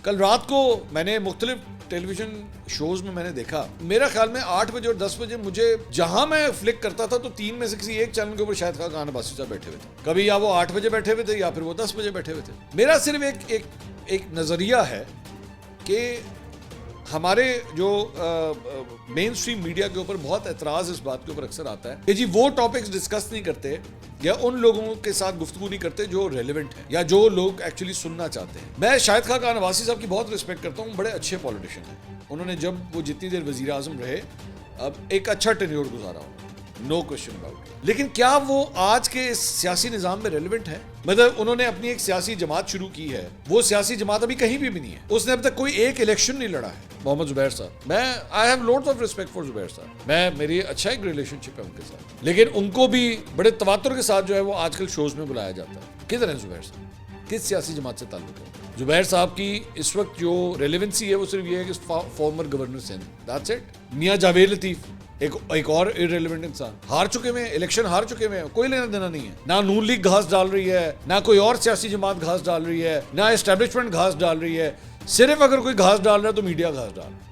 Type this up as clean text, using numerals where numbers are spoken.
कल रात को मैंने मुख्तलिफ टेलीविजन शोज में मैंने देखा, मेरा ख्याल में 8 बजे और 10 बजे मुझे जहां मैं फ्लिक करता था तो 3 में से किसी एक चैनल के ऊपर शाहिद खान अब्बासी साहब बैठे हुए थे। कभी या वो 8 बजे बैठे हुए थे या फिर वो 10 बजे बैठे हुए थे। मेरा सिर्फ एक नजरिया है कि हमारे जो मेन स्ट्रीम मीडिया के ऊपर बहुत एतराज इस बात के ऊपर अक्सर आता है कि जी वो टॉपिक्स डिस्कस नहीं करते या उन लोगों के साथ गुफ्तगू नहीं करते जो रेलिवेंट है या जो लोग एक्चुअली सुनना चाहते हैं। मैं शाहिद खान अब्बासी साहब की बहुत रिस्पेक्ट करता हूँ, बड़े अच्छे पॉलिटिशियन हैं। उन्होंने जब वो जितनी देर वजीर आजम रहे अब एक अच्छा टेन्योर गुजारा हो, नो क्वेश्चन अबाउट। लेकिन क्या वो आज के सियासी निज़ाम में रेलिवेंट है? मतलब उन्होंने अपनी एक सियासी जमात शुरू की है, वो सियासी जमात अभी कहीं भी नहीं है, उसने अब तक कोई एक इलेक्शन नहीं लड़ा है। मोहम्मद जुबैर साहब, मैं I have lots of respect for Zubair साहब, मैं मेरी अच्छा एक रिलेशनशिप है उनके साथ, लेकिन उनको भी बड़े तवातुर के साथ जो है वो आजकल शोज में बुलाया जाता है। किधर है जुबैर साहब? किस सियासी जमात से ताल्लुक है? जुबैर साहब की इस वक्त जो रेलेवेंसी है वो सिर्फ ये है कि former governor Sindh, that's it. Mian Javed Latif एक और इररिलेवेंट इंसान, हार चुके हैं, इलेक्शन हार चुके हैं, कोई लेना देना नहीं है। ना नून लीग घास डाल रही है, ना कोई और सियासी जमात घास डाल रही है, ना एस्टेब्लिशमेंट घास डाल रही है। सिर्फ अगर कोई घास डाल रहा है तो मीडिया घास डाल रहा है।